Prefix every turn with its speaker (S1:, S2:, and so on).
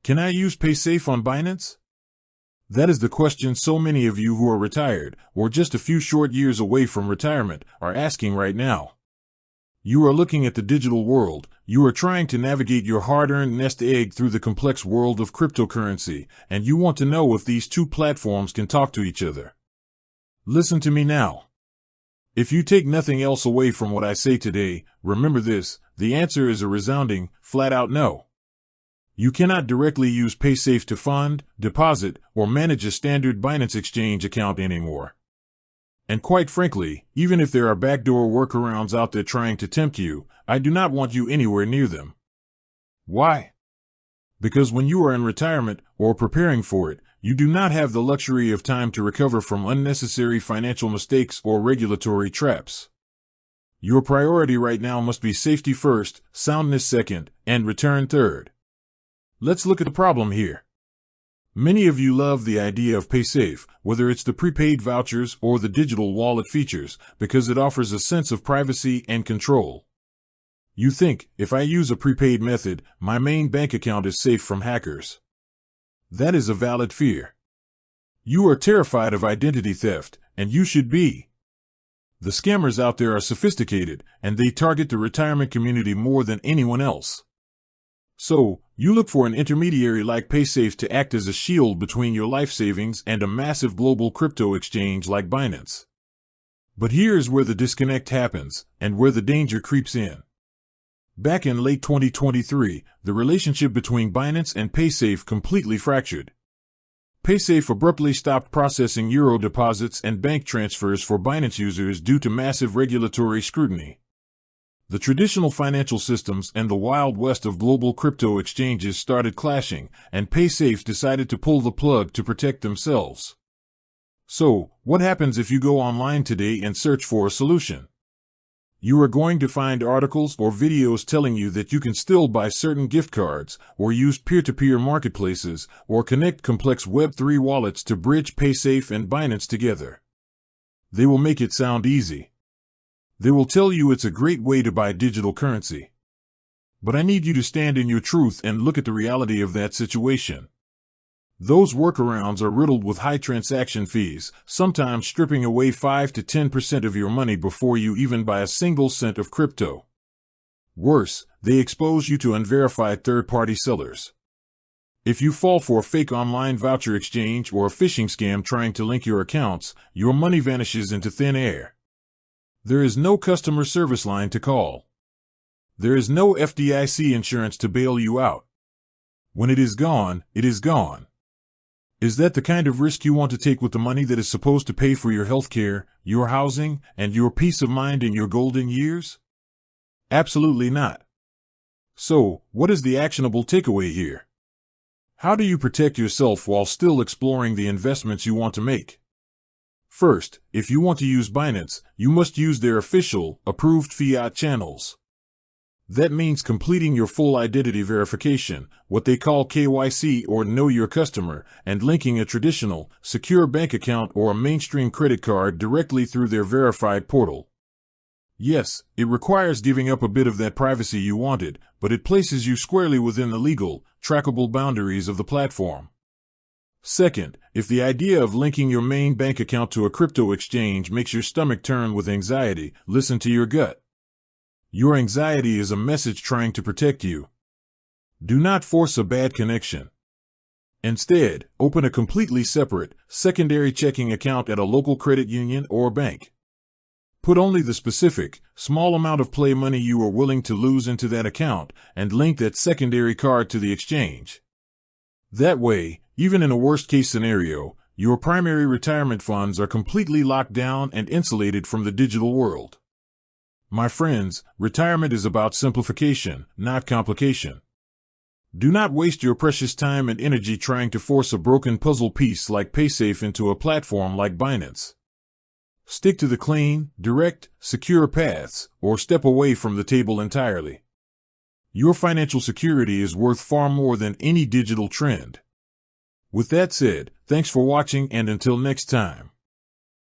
S1: Can I use Paysafe on Binance? That is the question so many of you who are retired, or just a few short years away from retirement, are asking right now. You are looking at the digital world, you are trying to navigate your hard-earned nest egg through the complex world of cryptocurrency, and you want to know if these two platforms can talk to each other. Listen to me now. If you take nothing else away from what I say today, remember this: the answer is a resounding, flat-out no. You cannot directly use Paysafe to fund, deposit, or manage a standard Binance exchange account anymore. And quite frankly, even if there are backdoor workarounds out there trying to tempt you, I do not want you anywhere near them. Why? Because when you are in retirement, or preparing for it, you do not have the luxury of time to recover from unnecessary financial mistakes or regulatory traps. Your priority right now must be safety first, soundness second, and return third. Let's look at the problem here. Many of you love the idea of Paysafe, whether it's the prepaid vouchers or the digital wallet features, because it offers a sense of privacy and control. You think, if I use a prepaid method, my main bank account is safe from hackers. That is a valid fear. You are terrified of identity theft, and you should be. The scammers out there are sophisticated, and they target the retirement community more than anyone else. So, you look for an intermediary like Paysafe to act as a shield between your life savings and a massive global crypto exchange like Binance. But here's where the disconnect happens, and where the danger creeps in. Back in late 2023, the relationship between Binance and Paysafe completely fractured. Paysafe abruptly stopped processing euro deposits and bank transfers for Binance users due to massive regulatory scrutiny. The traditional financial systems and the Wild West of global crypto exchanges started clashing, and Paysafe decided to pull the plug to protect themselves. So, what happens if you go online today and search for a solution? You are going to find articles or videos telling you that you can still buy certain gift cards, or use peer-to-peer marketplaces, or connect complex Web3 wallets to bridge Paysafe and Binance together. They will make it sound easy. They will tell you it's a great way to buy digital currency. But I need you to stand in your truth and look at the reality of that situation. Those workarounds are riddled with high transaction fees, sometimes stripping away 5 to 10% of your money before you even buy a single cent of crypto. Worse, they expose you to unverified third-party sellers. If you fall for a fake online voucher exchange or a phishing scam trying to link your accounts, your money vanishes into thin air. There is no customer service line to call. There is no FDIC insurance to bail you out. When it is gone, it is gone. Is that the kind of risk you want to take with the money that is supposed to pay for your health care, your housing, and your peace of mind in your golden years? Absolutely not. So, what is the actionable takeaway here? How do you protect yourself while still exploring the investments you want to make? First, if you want to use Binance, you must use their official, approved fiat channels. That means completing your full identity verification, what they call KYC or Know Your Customer, and linking a traditional, secure bank account or a mainstream credit card directly through their verified portal. Yes, it requires giving up a bit of that privacy you wanted, but it places you squarely within the legal, trackable boundaries of the platform. Second, if the idea of linking your main bank account to a crypto exchange makes your stomach turn with anxiety, listen to your gut. Your anxiety is a message trying to protect you. Do not force a bad connection. Instead, open a completely separate, secondary checking account at a local credit union or bank. Put only the specific, small amount of play money you are willing to lose into that account, and link that secondary card to the exchange. That way, even in a worst-case scenario, your primary retirement funds are completely locked down and insulated from the digital world. My friends, retirement is about simplification, not complication. Do not waste your precious time and energy trying to force a broken puzzle piece like Paysafe into a platform like Binance. Stick to the clean, direct, secure paths, or step away from the table entirely. Your financial security is worth far more than any digital trend. With that said, thanks for watching, and until next time.